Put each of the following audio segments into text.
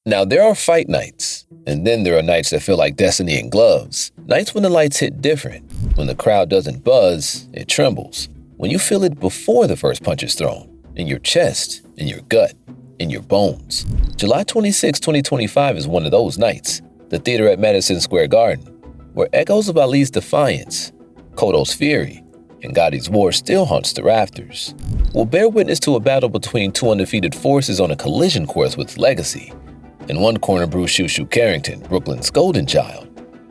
Now, there are fight nights, and then there are nights that feel like destiny in gloves. Nights when the lights hit different, when the crowd doesn't buzz, it trembles. When you feel it before the first punch is thrown, in your chest, in your gut, in your bones. July 26, 2025 is one of those nights. The theater at Madison Square Garden, where echoes of Ali's defiance, Cotto's fury, and Gotti's war still haunts the rafters, will bear witness to a battle between two undefeated forces on a collision course with legacy. In one corner brews Shu Shu Carrington, Brooklyn's golden child,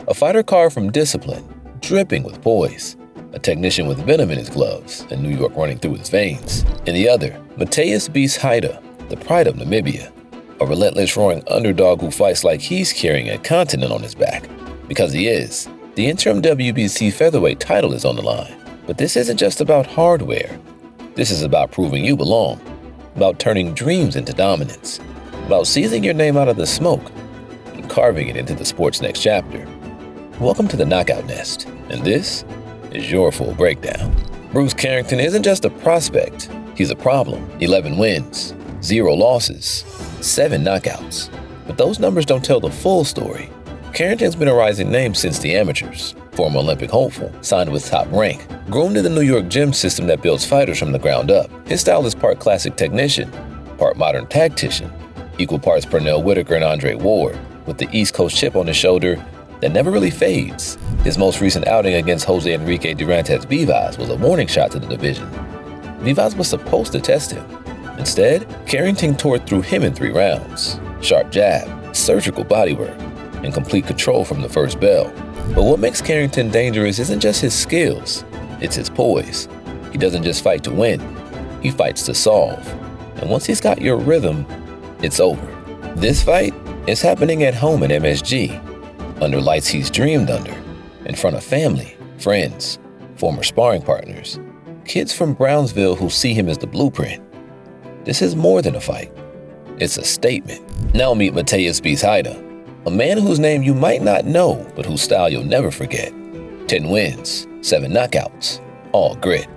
a fighter carved from discipline, dripping with poise, a technician with venom in his gloves and New York running through his veins. In the other, Mateus beats Heita, the pride of Namibia, a relentless roaring underdog who fights like he's carrying a continent on his back. Because he is. The interim WBC featherweight title is on the line. But this isn't just about hardware. This is about proving you belong, about turning dreams into dominance, about seizing your name out of the smoke and carving it into the sport's next chapter. Welcome to the Knockout Nest, and this is your full breakdown. Bruce Carrington isn't just a prospect, he's a problem. 11 wins, 0 losses, 7 knockouts. But those numbers don't tell the full story. Carrington's been a rising name since the amateurs, former Olympic hopeful, signed with Top Rank, groomed in the New York gym system that builds fighters from the ground up. His style is part classic technician, part modern tactician, equal parts Pernell Whitaker and Andre Ward, with the East Coast chip on his shoulder that never really fades. His most recent outing against Jose Enrique Durantes Vivas was a warning shot to the division. Vivas was supposed to test him. Instead, Carrington tore through him in 3 rounds. Sharp jab, surgical bodywork, and complete control from the first bell. But what makes Carrington dangerous isn't just his skills, it's his poise. He doesn't just fight to win, he fights to solve. And once he's got your rhythm, it's over. This fight is happening at home at MSG, under lights he's dreamed under, in front of family, friends, former sparring partners, kids from Brownsville who see him as the blueprint. This is more than a fight, it's a statement. Now meet Mateus beats Heita, a man whose name you might not know, but whose style you'll never forget. 10 wins, 7 knockouts, all grit.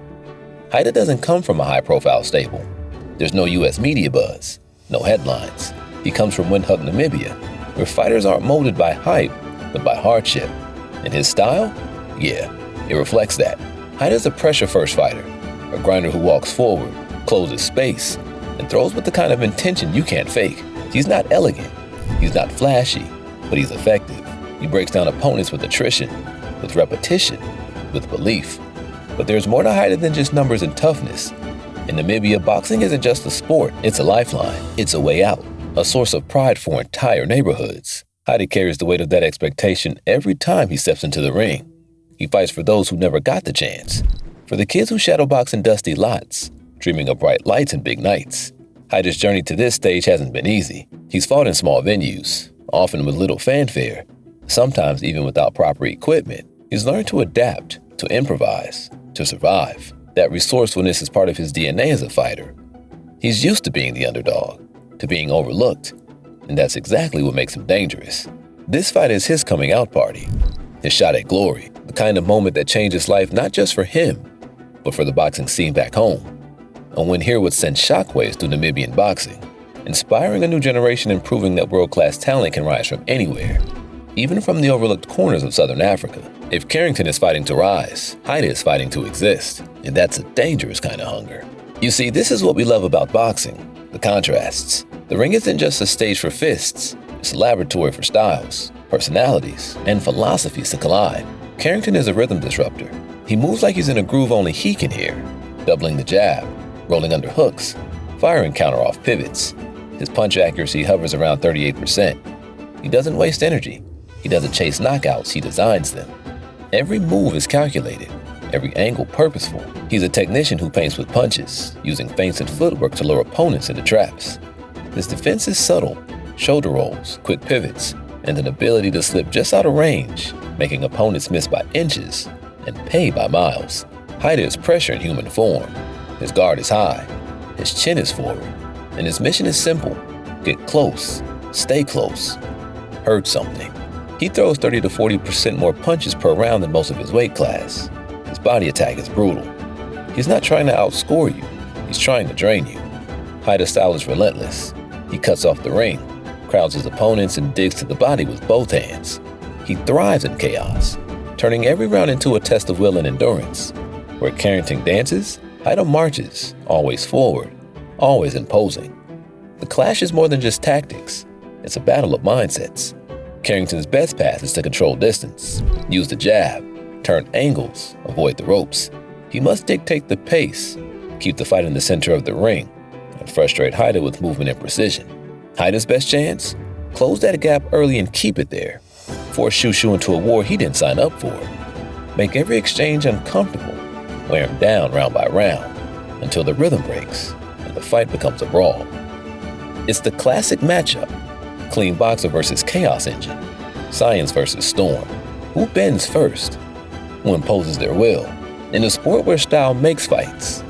Heita doesn't come from a high-profile stable. There's no US media buzz, no headlines. He comes from Windhoek, Namibia, where fighters aren't molded by hype, but by hardship. And his style? Yeah, it reflects that. Heita's a pressure-first fighter, a grinder who walks forward, closes space, and throws with the kind of intention you can't fake. He's not elegant, he's not flashy, but he's effective. He breaks down opponents with attrition, with repetition, with belief. But there's more to Heita than just numbers and toughness. In Namibia, boxing isn't just a sport, it's a lifeline. It's a way out, a source of pride for entire neighborhoods. Heita carries the weight of that expectation every time he steps into the ring. He fights for those who never got the chance, for the kids who shadowbox in dusty lots, dreaming of bright lights and big nights. Heita's journey to this stage hasn't been easy. He's fought in small venues, often with little fanfare, sometimes even without proper equipment. He's learned to adapt, to improvise, to survive. That resourcefulness is part of his DNA as a fighter. He's used to being the underdog, to being overlooked, and that's exactly what makes him dangerous. This fight is his coming out party, his shot at glory, the kind of moment that changes life not just for him, but for the boxing scene back home. A win here would send shockwaves through Namibian boxing, inspiring a new generation and proving that world-class talent can rise from anywhere, even from the overlooked corners of Southern Africa. If Carrington is fighting to rise, Heita is fighting to exist, and that's a dangerous kind of hunger. You see, this is what we love about boxing, the contrasts. The ring isn't just a stage for fists, it's a laboratory for styles, personalities, and philosophies to collide. Carrington is a rhythm disruptor. He moves like he's in a groove only he can hear, doubling the jab, rolling under hooks, firing counter-off pivots. His punch accuracy hovers around 38%. He doesn't waste energy. He doesn't chase knockouts, he designs them. Every move is calculated, every angle purposeful. He's a technician who paints with punches, using feints and footwork to lure opponents into traps. His defense is subtle, shoulder rolls, quick pivots, and an ability to slip just out of range, making opponents miss by inches and pay by miles. Heita is pressure in human form. His guard is high, his chin is forward, and his mission is simple: get close, stay close, hurt something. He throws 30 to 40% more punches per round than most of his weight class. His body attack is brutal. He's not trying to outscore you, he's trying to drain you. Heita's style is relentless. He cuts off the ring, crowds his opponents and digs to the body with both hands. He thrives in chaos, turning every round into a test of will and endurance. Where Carrington dances, Heita marches, always forward, always imposing. The clash is more than just tactics. It's a battle of mindsets. Carrington's best path is to control distance, use the jab, turn angles, avoid the ropes. He must dictate the pace, keep the fight in the center of the ring, and frustrate Heita with movement and precision. Heita's best chance? Close that gap early and keep it there. Force Shu Shu into a war he didn't sign up for. Make every exchange uncomfortable. Wear him down round by round until the rhythm breaks and the fight becomes a brawl. It's the classic matchup. Clean boxer versus chaos engine. Science versus storm. Who bends first? Who imposes their will? In a sport where style makes fights,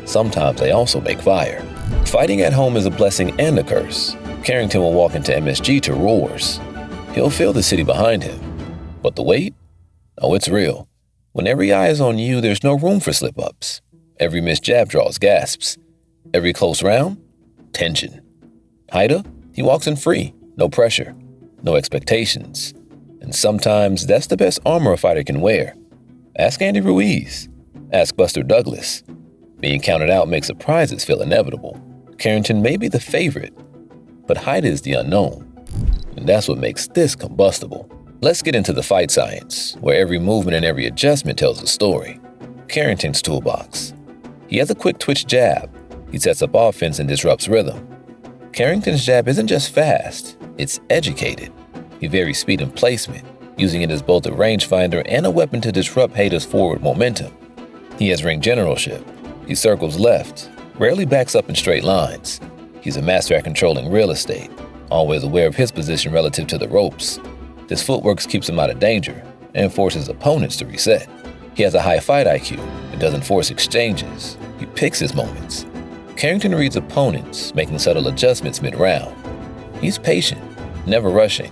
sometimes they also make fire. Fighting at home is a blessing and a curse. Carrington will walk into MSG to roars. He'll feel the city behind him. But the weight? Oh, it's real. When every eye is on you, there's no room for slip-ups. Every missed jab draws gasps. Every close round? Tension. Heita? He walks in free. No pressure. No expectations. And sometimes that's the best armor a fighter can wear. Ask Andy Ruiz. Ask Buster Douglas. Being counted out makes surprises feel inevitable. Carrington may be the favorite, but Heita is the unknown. And that's what makes this combustible. Let's get into the fight science, where every movement and every adjustment tells a story. Carrington's toolbox. He has a quick twitch jab. He sets up offense and disrupts rhythm. Carrington's jab isn't just fast, it's educated. He varies speed and placement, using it as both a rangefinder and a weapon to disrupt Heita's forward momentum. He has ring generalship. He circles left, rarely backs up in straight lines. He's a master at controlling real estate, always aware of his position relative to the ropes. His footwork keeps him out of danger and forces opponents to reset. He has a high fight IQ and doesn't force exchanges. He picks his moments. Carrington reads opponents, making subtle adjustments mid-round. He's patient, never rushing,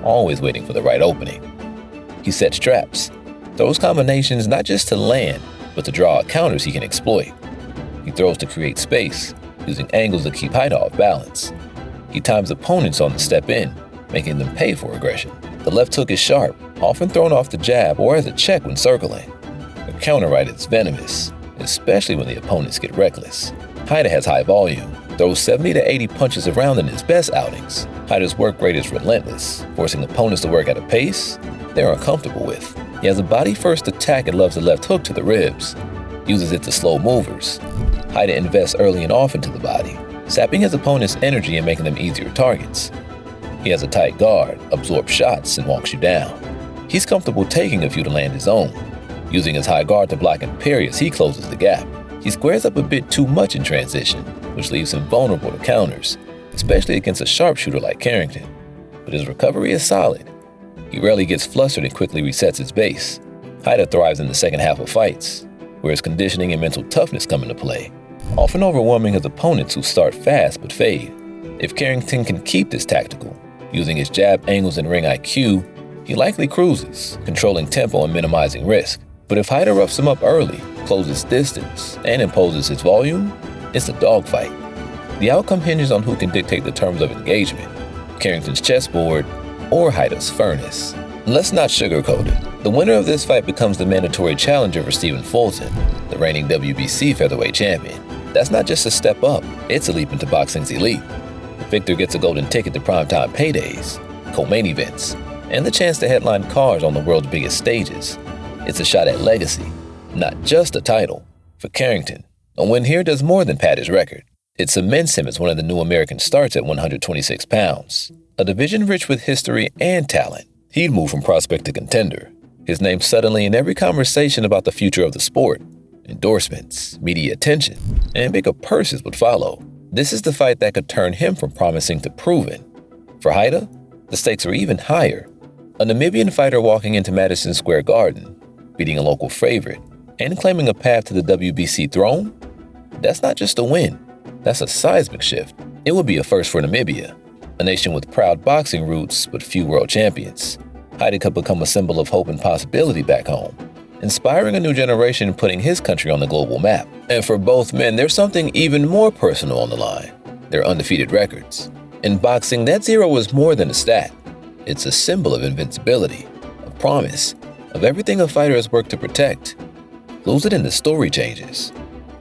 always waiting for the right opening. He sets traps, throws combinations not just to land, but to draw out counters he can exploit. He throws to create space, using angles to keep Heita off balance. He times opponents on the step in, making them pay for aggression. The left hook is sharp, often thrown off the jab or as a check when circling. The counter right is venomous, especially when the opponents get reckless. Heita has high volume, throws 70 to 80 punches around in his best outings. Heita's work rate is relentless, forcing opponents to work at a pace they're uncomfortable with. He has a body-first attack and loves the left hook to the ribs, uses it to slow movers. Heita invests early and often to the body, sapping his opponent's energy and making them easier targets. He has a tight guard, absorbs shots, and walks you down. He's comfortable taking a few to land his own. Using his high guard to block and parry as he closes the gap. He squares up a bit too much in transition, which leaves him vulnerable to counters, especially against a sharpshooter like Carrington. But his recovery is solid. He rarely gets flustered and quickly resets his base. Heita thrives in the second half of fights, where his conditioning and mental toughness come into play, often overwhelming his opponents who start fast but fade. If Carrington can keep this tactical, using his jab angles and ring IQ, he likely cruises, controlling tempo and minimizing risk. But if Heita roughs him up early, closes distance, and imposes his volume, it's a dogfight. The outcome hinges on who can dictate the terms of engagement, Carrington's chessboard or Heita's furnace. Let's not sugarcoat it. The winner of this fight becomes the mandatory challenger for Stephen Fulton, the reigning WBC featherweight champion. That's not just a step up, it's a leap into boxing's elite. The victor gets a golden ticket to primetime paydays, co-main events, and the chance to headline cards on the world's biggest stages. It's a shot at legacy, not just a title. For Carrington, a win here does more than pad his record. It cements him as one of the new American starts at 126 pounds, a division rich with history and talent. He'd move from prospect to contender, his name suddenly in every conversation about the future of the sport. Endorsements, media attention, and bigger purses would follow. This is the fight that could turn him from promising to proven. For Heita, the stakes are even higher. A Namibian fighter walking into Madison Square Garden, beating a local favorite, and claiming a path to the WBC throne? That's not just a win, that's a seismic shift. It would be a first for Namibia, a nation with proud boxing roots but few world champions. Heita could become a symbol of hope and possibility back home, inspiring a new generation and putting his country on the global map. And for both men, there's something even more personal on the line, their undefeated records. In boxing, that 0 is more than a stat. It's a symbol of invincibility, of promise, of everything a fighter has worked to protect. Lose it and the story changes.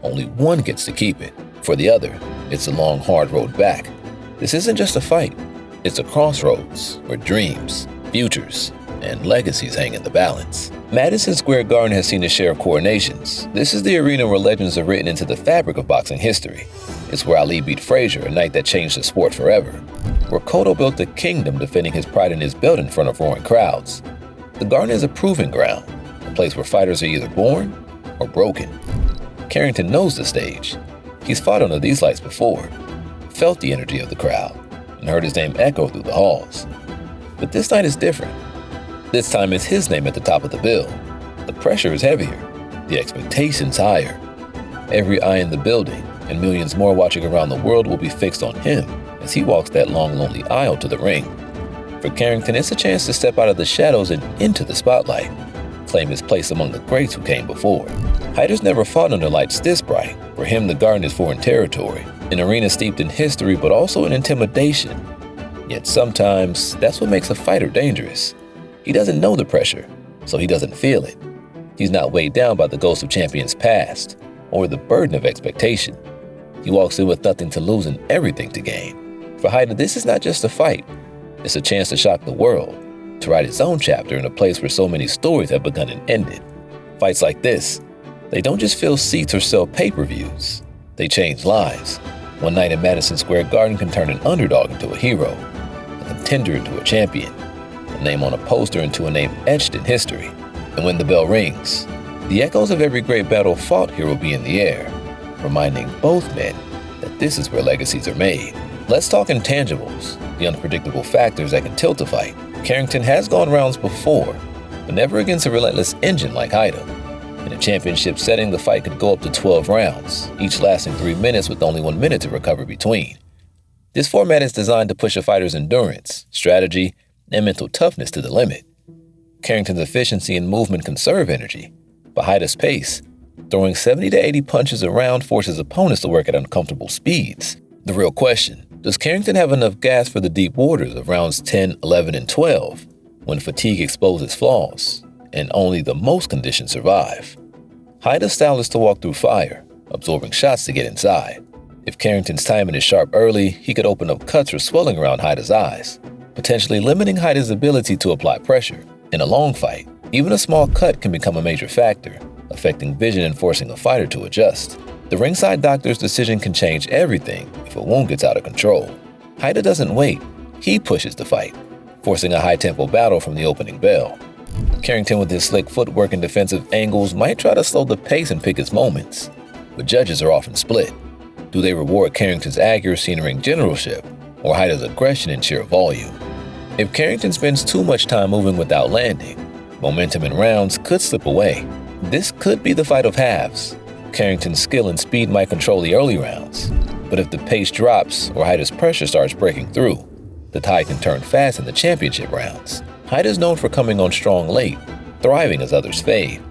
Only one gets to keep it. For the other, it's a long, hard road back. This isn't just a fight. It's a crossroads where dreams, futures, and legacies hang in the balance. Madison Square Garden has seen a share of coronations. This is the arena where legends are written into the fabric of boxing history. It's where Ali beat Frazier, a night that changed the sport forever. Where Cotto built a kingdom defending his pride in his belt in front of roaring crowds. The Garden is a proving ground, a place where fighters are either born or broken. Carrington knows the stage. He's fought under these lights before, felt the energy of the crowd, and heard his name echo through the halls. But this night is different. This time it's his name at the top of the bill. The pressure is heavier, the expectations higher. Every eye in the building and millions more watching around the world will be fixed on him as he walks that long, lonely aisle to the ring. For Carrington, it's a chance to step out of the shadows and into the spotlight, claim his place among the greats who came before. Heita's never fought under lights this bright. For him, the Garden is foreign territory, an arena steeped in history but also in intimidation. Yet sometimes, that's what makes a fighter dangerous. He doesn't know the pressure, so he doesn't feel it. He's not weighed down by the ghost of champions past or the burden of expectation. He walks in with nothing to lose and everything to gain. For Heita, this is not just a fight. It's a chance to shock the world, to write his own chapter in a place where so many stories have begun and ended. Fights like this, they don't just fill seats or sell pay-per-views. They change lives. One night in Madison Square Garden can turn an underdog into a hero, a contender into a champion, a name on a poster into a name etched in history. And when the bell rings, the echoes of every great battle fought here will be in the air, reminding both men that this is where legacies are made. Let's talk intangibles, the unpredictable factors that can tilt a fight. Carrington has gone rounds before, but never against a relentless engine like Heita. In a championship setting, the fight could go up to 12 rounds, each lasting 3 minutes with only 1 minute to recover between. This format is designed to push a fighter's endurance, strategy, and mental toughness to the limit. Carrington's efficiency and movement conserve energy, but Heita's pace, throwing 70 to 80 punches a round, forces opponents to work at uncomfortable speeds. The real question, does Carrington have enough gas for the deep waters of rounds 10, 11, and 12, when fatigue exposes flaws, and only the most conditioned survive? Heita's style is to walk through fire, absorbing shots to get inside. If Carrington's timing is sharp early, he could open up cuts or swelling around Heita's eyes, potentially limiting Heita's ability to apply pressure. In a long fight, even a small cut can become a major factor, affecting vision and forcing a fighter to adjust. The ringside doctor's decision can change everything if a wound gets out of control. Heita doesn't wait, he pushes the fight, forcing a high-tempo battle from the opening bell. Carrington, with his slick footwork and defensive angles, might try to slow the pace and pick his moments, but judges are often split. Do they reward Carrington's accuracy and ring generalship, or Heita's aggression and sheer volume? If Carrington spends too much time moving without landing, momentum in rounds could slip away. This could be the fight of halves. Carrington's skill and speed might control the early rounds, but if the pace drops or Heita's pressure starts breaking through, the tide can turn fast in the championship rounds. Heita is known for coming on strong late, thriving as others fade.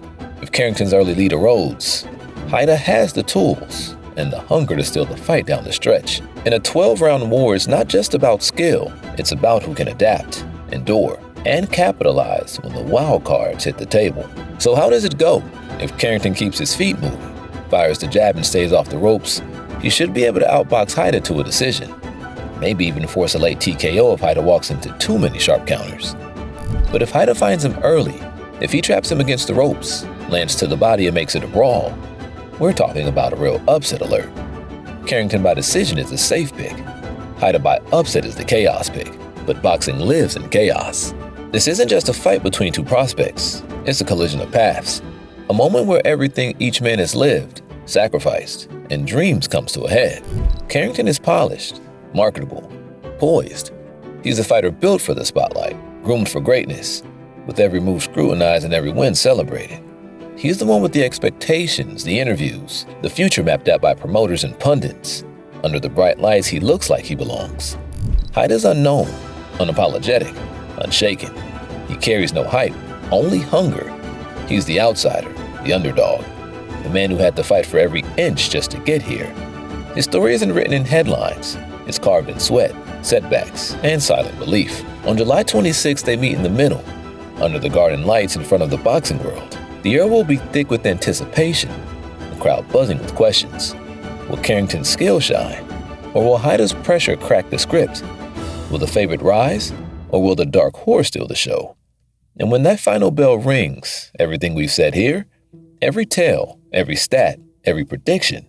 If Carrington's early lead erodes, Heita has the tools and the hunger to steal the fight down the stretch. In a 12-round war, it's not just about skill, it's about who can adapt, endure, and capitalize when the wild cards hit the table. So how does it go? If Carrington keeps his feet moving, fires the jab and stays off the ropes, he should be able to outbox Heita to a decision. Maybe even force a late TKO if Heita walks into too many sharp counters. But if Heita finds him early, if he traps him against the ropes, lands to the body and makes it a brawl, we're talking about a real upset alert. Carrington by decision is the safe pick. Heita by upset is the chaos pick. But boxing lives in chaos. This isn't just a fight between two prospects. It's a collision of paths. A moment where everything each man has lived, sacrificed, and dreams comes to a head. Carrington is polished, marketable, poised. He's a fighter built for the spotlight, groomed for greatness, with every move scrutinized and every win celebrated. He's the one with the expectations, the interviews, the future mapped out by promoters and pundits. Under the bright lights, he looks like he belongs. Heita's unknown, unapologetic, unshaken. He carries no hype, only hunger. He's the outsider, the underdog, the man who had to fight for every inch just to get here. His story isn't written in headlines, it's carved in sweat, setbacks, and silent belief. On July 26th, they meet in the middle, under the garden lights in front of the boxing world. The air will be thick with anticipation, the crowd buzzing with questions. Will Carrington's skill shine? Or will Heita's pressure crack the script? Will the favorite rise? Or will the dark horse steal the show? And when that final bell rings, everything we've said here, every tale, every stat, every prediction,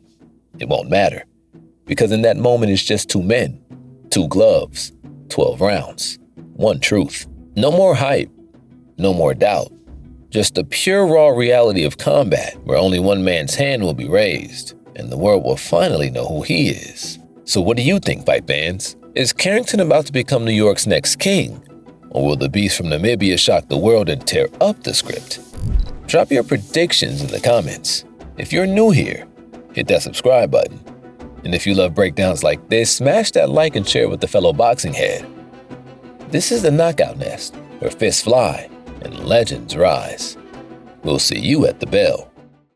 it won't matter. Because in that moment, it's just two men, two gloves, 12 rounds, one truth. No more hype, no more doubt. Just the pure raw reality of combat where only one man's hand will be raised and the world will finally know who he is. So what do you think, fight fans? Is Carrington about to become New York's next king? Or will the beast from Namibia shock the world and tear up the script? Drop your predictions in the comments. If you're new here, hit that subscribe button. And if you love breakdowns like this, smash that like and share with the fellow boxing head. This is the Knockout Nest, where fists fly and legends rise. We'll see you at the bell.